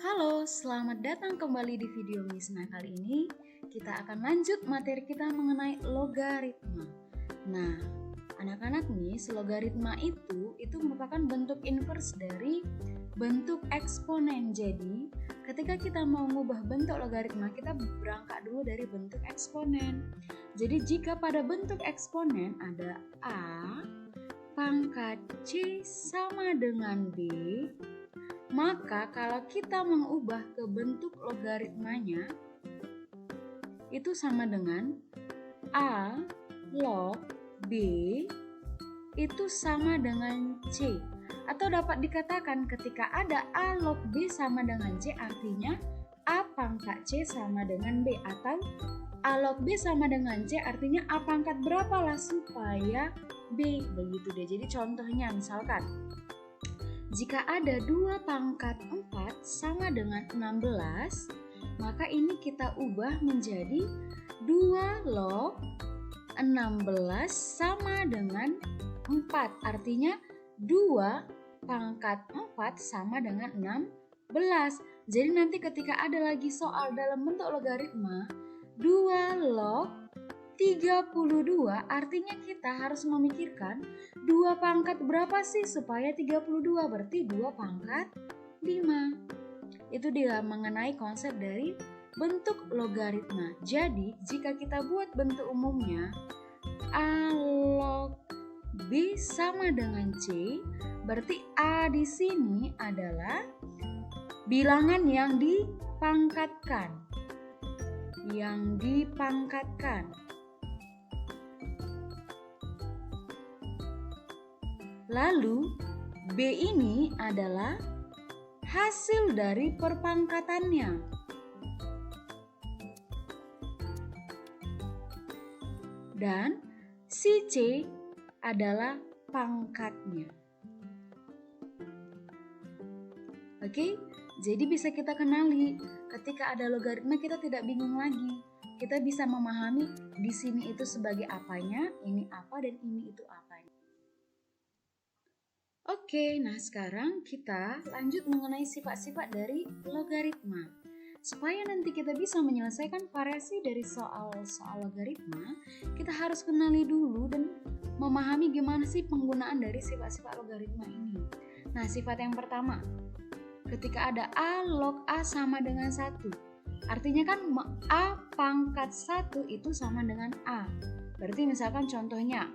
Halo, selamat datang kembali di video Misna. Kali ini kita akan lanjut materi kita mengenai logaritma. Nah, anak-anak nih, logaritma itu merupakan bentuk inverse dari bentuk eksponen. Jadi, ketika kita mau mengubah bentuk logaritma, kita berangkat dulu dari bentuk eksponen. Jadi, jika pada bentuk eksponen ada A pangkat C sama dengan B, maka kalau kita mengubah ke bentuk logaritmanya, itu sama dengan A log B itu sama dengan C. Atau dapat dikatakan ketika ada A log B sama dengan C, artinya A pangkat C sama dengan B. Atau A log B sama dengan C, artinya A pangkat berapalah supaya B. Begitu deh. Jadi contohnya misalkan, jika ada 2 pangkat 4 sama dengan 16, maka ini kita ubah menjadi 2 log 16 sama dengan 4. Artinya 2 pangkat 4 sama dengan 16. Jadi nanti ketika ada lagi soal dalam bentuk logaritma 2 log 32, artinya kita harus memikirkan 2 pangkat berapa sih supaya 32, berarti 2 pangkat 5. Itu dia mengenai konsep dari bentuk logaritma. Jadi jika kita buat bentuk umumnya A log B sama dengan C, berarti A di sini adalah bilangan yang dipangkatkan. Lalu B ini adalah hasil dari perpangkatannya. Dan si C adalah pangkatnya. Oke, jadi bisa kita kenali ketika ada logaritma kita tidak bingung lagi. Kita bisa memahami di sini itu sebagai apanya, ini apa dan ini itu apanya. Oke, nah sekarang kita lanjut mengenai sifat-sifat dari logaritma. Supaya nanti kita bisa menyelesaikan variasi dari soal-soal logaritma, kita harus kenali dulu dan memahami gimana sih penggunaan dari sifat-sifat logaritma ini. Nah, sifat yang pertama, ketika ada A log A sama dengan 1, artinya kan A pangkat 1 itu sama dengan A. Berarti misalkan contohnya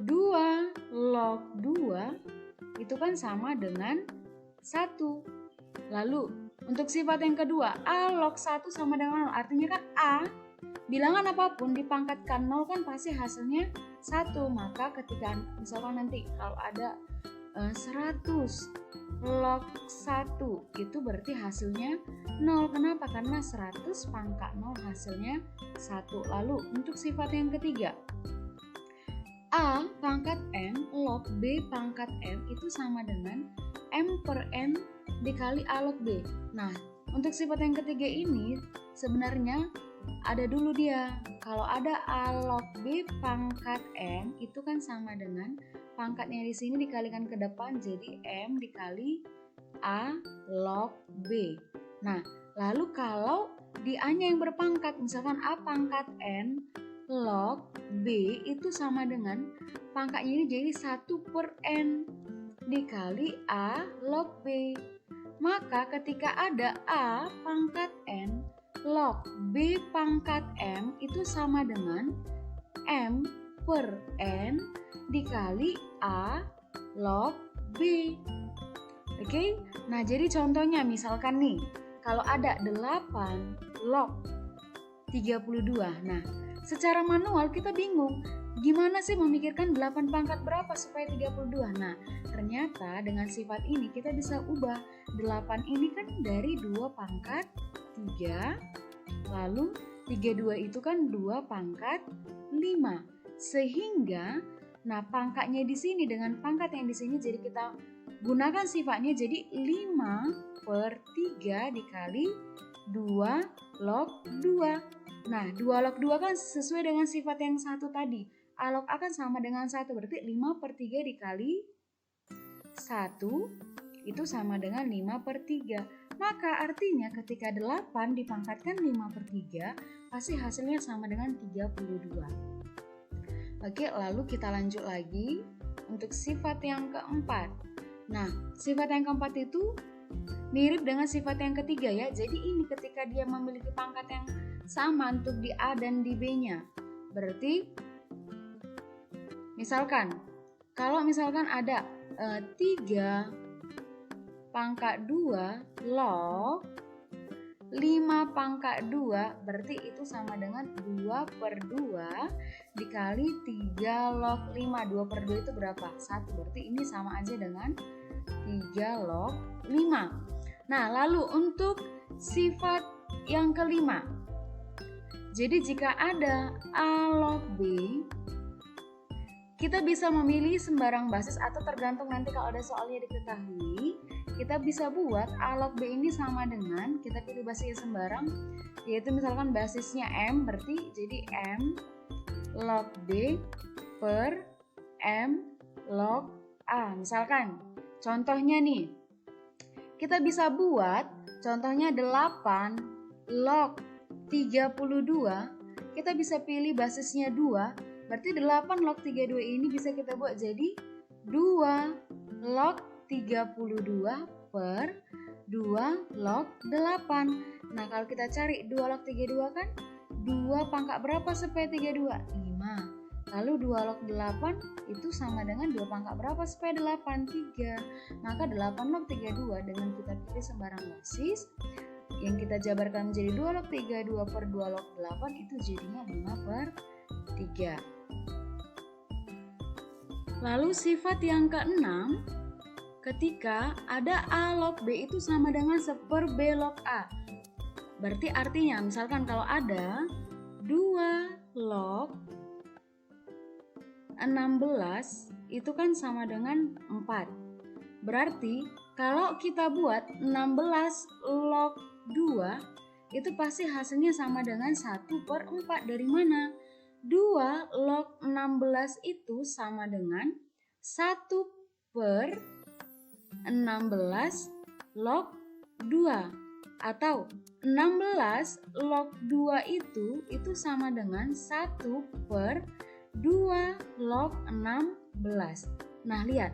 2 log 2 itu kan sama dengan 1. Lalu untuk sifat yang kedua, A log 1 sama dengan 0, artinya kan A bilangan apapun dipangkatkan 0 kan pasti hasilnya 1. Maka ketika misalkan nanti kalau ada 100 log 1 itu berarti hasilnya 0. Kenapa? Karena 100 pangkat 0 hasilnya 1. Lalu untuk sifat yang ketiga, A pangkat M log B pangkat M itu sama dengan M per N dikali A log B. Nah, untuk sifat yang ketiga ini sebenarnya ada dulu dia. Kalau ada A log B pangkat M itu kan sama dengan pangkatnya di sini dikalikan ke depan jadi M dikali A log B. Nah, lalu kalau di A-nya yang berpangkat, misalkan A pangkat N log B itu sama dengan pangkatnya ini jadi 1 per N dikali A log B. Maka ketika ada A pangkat N log B pangkat M itu sama dengan M per N dikali A log B. Oke, nah jadi contohnya misalkan nih, kalau ada 8 log 32, nah secara manual kita bingung, gimana sih memikirkan 8 pangkat berapa supaya 32? Nah, ternyata dengan sifat ini kita bisa ubah 8 ini kan dari 2 pangkat 3, lalu 32 itu kan 2 pangkat 5. Sehingga, nah pangkatnya di sini dengan pangkat yang di sini jadi kita gunakan sifatnya jadi 5 per 3 dikali 2 log 2. Nah, 2 log 2 kan sesuai dengan sifat yang satu tadi. A log A kan sama dengan 1, berarti 5 per 3 dikali 1 itu sama dengan 5/3. Maka artinya ketika 8 dipangkatkan 5/3 pasti hasilnya sama dengan 32. Oke, lalu kita lanjut lagi untuk sifat yang keempat. Nah, sifat yang keempat itu mirip dengan sifat yang ketiga ya. Jadi ini ketika dia memiliki pangkat yang sama untuk di A dan di B-nya. Berarti misalkan kalau misalkan ada 3 pangkat 2 log 5 pangkat 2, berarti itu sama dengan 2/2 dikali 3 log 5. 2/2 itu berapa? 1. Berarti ini sama aja dengan 3 log 5. Nah, lalu untuk sifat yang kelima. Jadi jika ada A log B, kita bisa memilih sembarang basis atau tergantung nanti kalau ada soalnya diketahui, kita bisa buat A log B ini sama dengan, kita pilih basisnya sembarang, yaitu misalkan basisnya M, berarti jadi M log B per M log A. Misalkan, contohnya nih, kita bisa buat contohnya 8 log 32, kita bisa pilih basisnya 2, berarti 8 log 32 ini bisa kita buat jadi 2 log 32 per 2 log 8. Nah, kalau kita cari 2 log 32 kan 2 pangkat berapa supaya 32? 5. Lalu 2 log 8 itu sama dengan 2 pangkat berapa supaya 8? 3. Maka 8 log 32 dengan kita pilih sembarang basis yang kita jabarkan menjadi 2 log 32 per 2 log 8 itu jadinya 5/3. Lalu sifat yang keenam, ketika ada A log B itu sama dengan 1/B log A. Berarti artinya misalkan kalau ada 2 log 16 itu kan sama dengan 4. Berarti kalau kita buat 16 log 2 itu pasti hasilnya sama dengan 1/4. Dari mana? 2 log 16 itu sama dengan 1/16 log 2. Atau 16 log 2 itu sama dengan 1/2 log 16. Nah, lihat.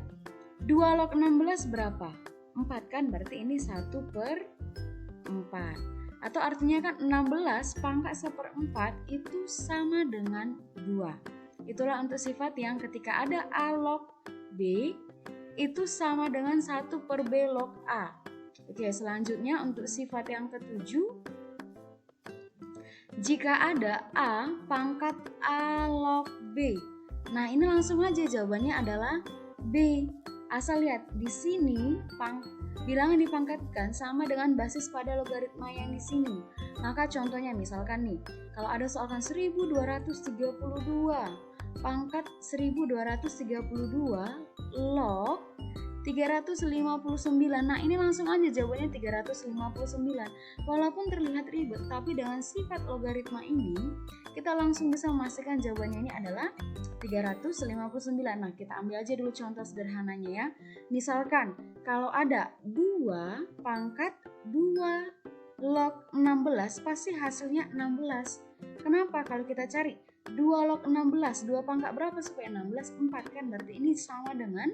2 log 16 berapa? 4 kan? Berarti ini 1/4. Atau artinya kan 16 pangkat 1/4 itu sama dengan 2. Itulah untuk sifat yang ketika ada A log B itu sama dengan 1/B log A. Oke, selanjutnya untuk sifat yang ketujuh. Jika ada A pangkat A log B. Nah, ini langsung aja jawabannya adalah B. Asal lihat di sini bilangan dipangkatkan sama dengan basis pada logaritma yang di sini. Maka contohnya misalkan nih, kalau ada soalkan 1232 pangkat 1232 log 359. Nah, ini langsung aja jawabannya 359. Walaupun terlihat ribet, tapi dengan sifat logaritma ini kita langsung bisa memastikan jawabannya ini adalah 359. Nah, kita ambil aja dulu contoh sederhananya ya. Misalkan kalau ada 2 pangkat 2 log 16 pasti hasilnya 16. Kenapa? Kalau kita cari 2 log 16, 2 pangkat berapa supaya 16? 4 kan? Berarti ini sama dengan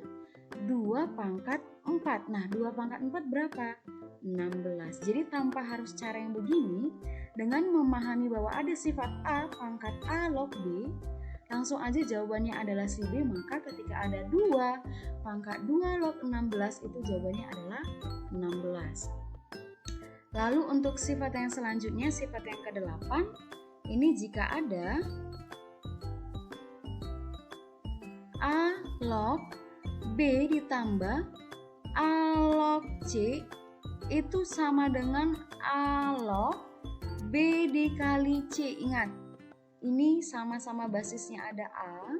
2 pangkat 4. Nah, 2 pangkat 4 berapa? 16. Jadi tanpa harus cara yang begini, dengan memahami bahwa ada sifat A pangkat A log B, langsung aja jawabannya adalah si B. Maka ketika ada 2 pangkat 2 log 16 itu jawabannya adalah 16. Lalu untuk sifat yang selanjutnya, sifat yang ke-8, ini jika ada A log B ditambah A log C itu sama dengan A log B dikali C. Ingat, ini sama-sama basisnya ada A.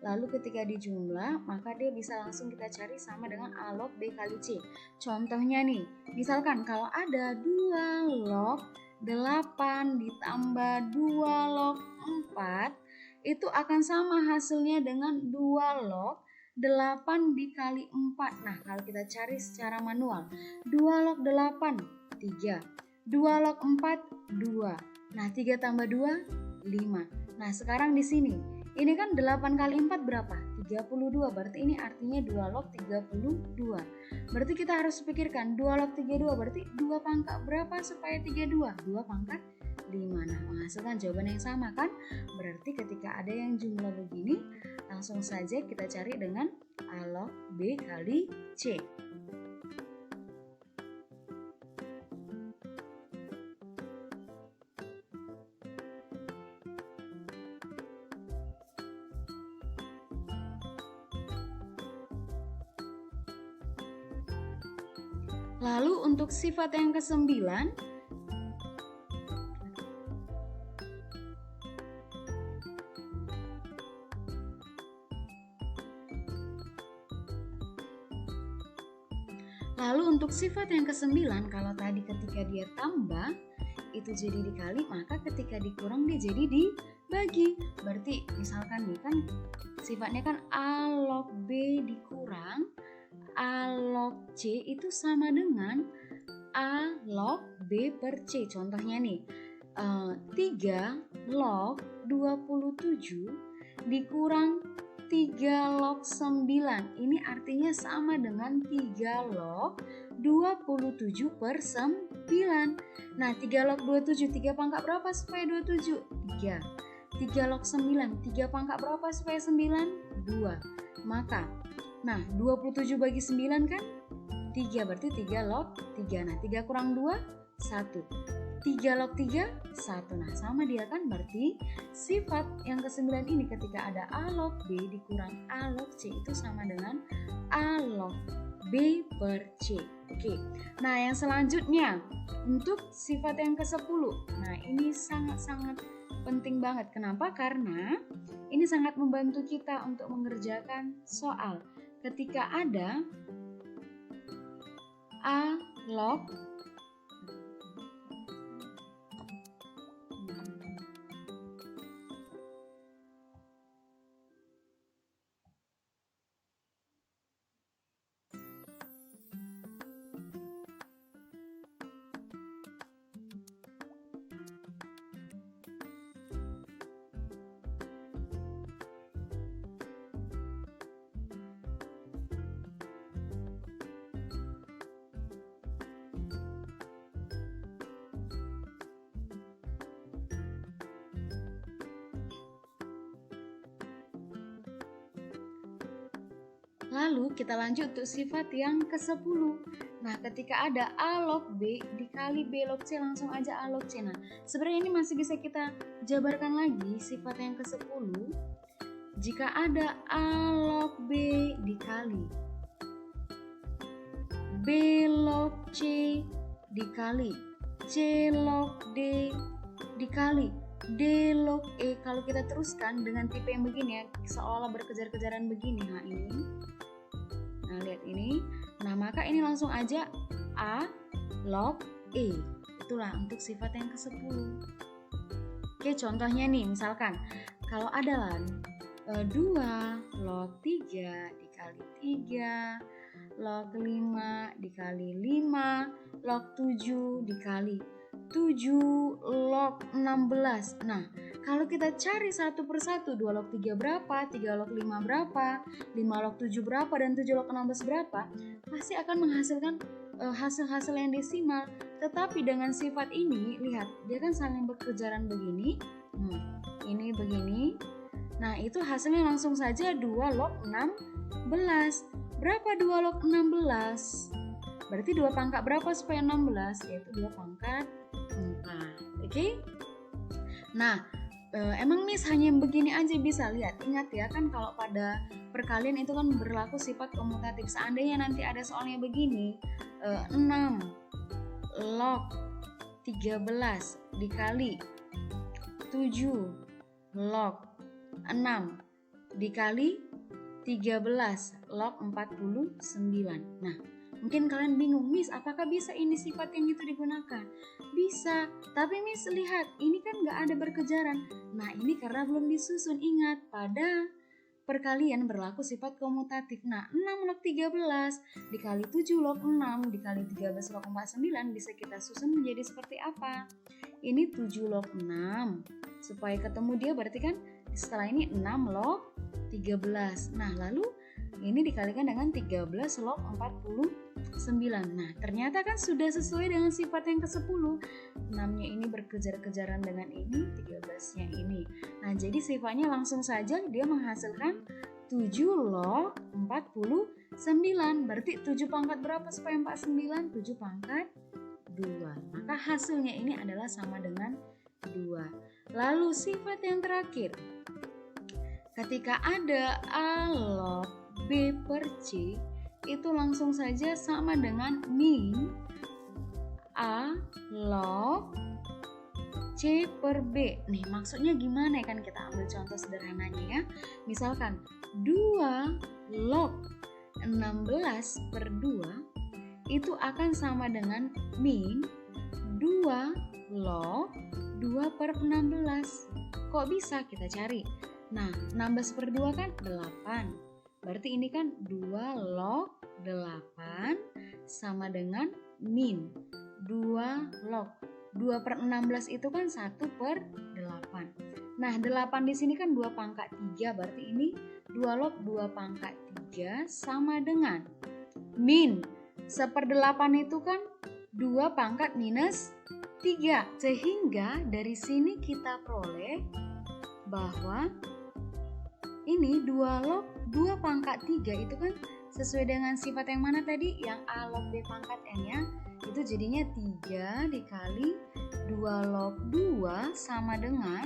Lalu ketika dijumlah, maka dia bisa langsung kita cari sama dengan A log B kali C. Contohnya nih, misalkan kalau ada 2 log 8 ditambah 2 log 4, itu akan sama hasilnya dengan 2 log 8 dikali 4. Nah, kalau kita cari secara manual, 2 log 8, 3. 2 log 4, 2. Nah, 3 tambah 2, 5. Nah, sekarang di sini, ini kan 8 kali 4 berapa? 32. Berarti ini artinya 2 log 32. Berarti kita harus pikirkan 2 log 32. Berarti 2 pangkat berapa supaya 32? 2 pangkat 5. Nah, menghasilkan jawaban yang sama kan? Berarti ketika ada yang jumlah begini, langsung saja kita cari dengan A log B kali C. Lalu untuk sifat yang ke-9, kalau tadi ketika dia tambah itu jadi dikali, maka ketika dikurang dia jadi dibagi. Berarti misalkan nih kan sifatnya kan A log B dikurang A log C itu sama dengan A log B per C. Contohnya nih, 3 log 27 dikurang 3 log 9. Ini artinya sama dengan 3 log 27 per 9. Nah, 3 log 27, 3 pangkat berapa supaya 27? 3. 3 log 9, 3 pangkat berapa supaya 9? 2. Maka, nah 27 bagi 9 kan 3, berarti 3 log 3. Nah, 3 kurang 2, 1. 3 log 3, 1. Nah, sama dia kan, berarti sifat yang ke-9 ini ketika ada A log B dikurang A log C itu sama dengan A log B per C. Oke. Nah, yang selanjutnya untuk sifat yang ke-10. Nah, ini sangat-sangat penting banget. Kenapa? Karena ini sangat membantu kita untuk mengerjakan soal. Ketika ada A log Lalu kita lanjut untuk sifat yang ke-10. Nah, ketika ada A log B dikali B log C, langsung aja A log C. Nah, sebenarnya ini masih bisa kita jabarkan lagi sifat yang ke-10. Jika ada A log B dikali B log C dikali C log D dikali D log E. Kalau kita teruskan dengan tipe yang begini ya, seolah berkejar-kejaran begini. Nah, ini. Nah, lihat ini. Nah, maka ini langsung aja A log E. Itulah untuk sifat yang ke-10. Oke, contohnya nih, misalkan kalau ada 2 log 3 dikali 3 log 5 dikali 5 log 7 dikali 7 log 16. Nah, kalau kita cari satu persatu, 2 log 3 berapa, 3 log 5 berapa, 5 log 7 berapa, dan 7 log 16 berapa, pasti akan menghasilkan hasil-hasil yang desimal. Tetapi dengan sifat ini, lihat, dia kan saling berkejaran begini. Ini begini. Nah, itu hasilnya langsung saja 2 log 16. Berapa 2 log 16? Berarti 2 pangkat berapa supaya 16? Yaitu 2 pangkat 4. Oke? Nah, emang Miss hanya begini aja bisa? Lihat, ingat ya kan kalau pada perkalian itu kan berlaku sifat komutatif. Seandainya nanti ada soalnya begini, 6 log 13 dikali 7 log 6 dikali 13 log 49. Nah, mungkin kalian bingung, Miss, apakah bisa ini sifat yang itu digunakan? Bisa, tapi Miss lihat, ini kan nggak ada berkejaran. Nah, ini karena belum disusun. Ingat, pada perkalian berlaku sifat komutatif. Nah, 6 log 13 dikali 7 log 6 dikali 13 log 49 bisa kita susun menjadi seperti apa? Ini 7 log 6. Supaya ketemu dia berarti kan setelah ini 6 log 13. Nah, lalu ini dikalikan dengan 13 log 49. Nah, ternyata kan sudah sesuai dengan sifat yang ke-10. 6-nya ini berkejar-kejaran dengan ini, 13-nya ini. Nah, jadi sifatnya langsung saja dia menghasilkan 7 log 49. Berarti 7 pangkat berapa supaya 49? 7 pangkat 2. Maka hasilnya ini adalah sama dengan 2. Lalu sifat yang terakhir. Ketika ada A log B per C, itu langsung saja sama dengan min A log C per B. Nih maksudnya gimana kan, kita ambil contoh sederhananya ya. Misalkan 2 log 16 per 2 itu akan sama dengan min 2 log 2 per 16. Kok bisa? Kita cari. Nah, 16 per 2 kan 8. Berarti ini kan 2 log 8 sama dengan min 2 log 2 per 16 itu kan 1 per 8. Nah, 8 di sini kan 2 pangkat 3. Berarti ini 2 log 2 pangkat 3 sama dengan min 1/8 itu kan 2 pangkat minus 3. Sehingga dari sini kita peroleh bahwa ini 2 log 2 pangkat 3 itu kan sesuai dengan sifat yang mana tadi? Yang A log B pangkat N ya. Itu jadinya 3 dikali 2 log 2 sama dengan,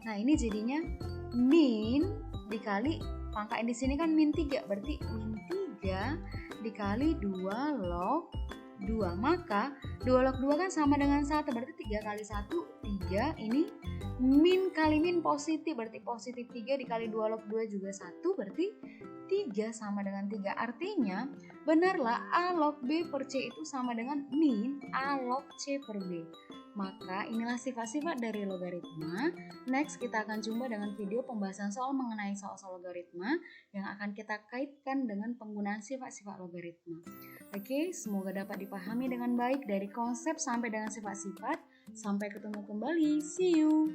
nah ini jadinya min dikali pangkat N di sini kan min 3. Berarti min 3 dikali 2 log 2. Maka 2 log 2 kan sama dengan 1. Berarti 3 kali 1, 3. Ini min kali min positif, berarti positif 3 dikali 2 log 2 juga 1, berarti 3 sama dengan 3. Artinya benarlah A log B per C itu sama dengan min A log C per B. Maka inilah sifat-sifat dari logaritma. Next kita akan jumpa dengan video pembahasan soal mengenai soal-soal logaritma yang akan kita kaitkan dengan penggunaan sifat-sifat logaritma. Oke, semoga dapat dipahami dengan baik dari konsep sampai dengan sifat-sifat. Sampai ketemu kembali. See you.